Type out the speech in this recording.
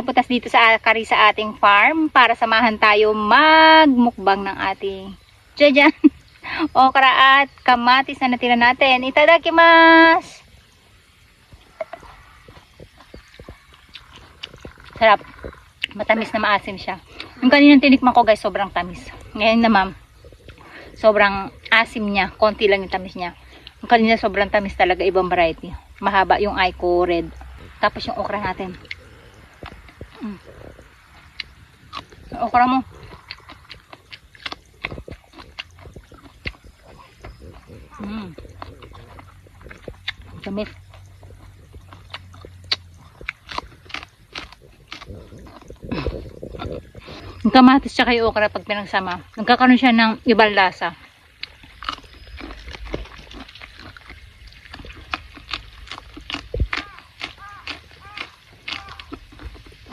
naputas dito sa kari sa ating farm para samahan tayo magmukbang ng ating jajan okra at kamatis na natira natin. Itadakimasu! Sarap. Matamis na maasim siya. Yung kaninang tinikman ko guys, sobrang tamis. Ngayon naman, sobrang asim niya. Konti lang yung tamis niya. Yung kanina sobrang tamis talaga, ibang variety. Mahaba yung Aiko red. Tapos yung okra natin. Yung okra mo. Tamis. Yung kamatis tsaka yung okra pag pinagsama, nagkakaroon siya ng ibang lasa.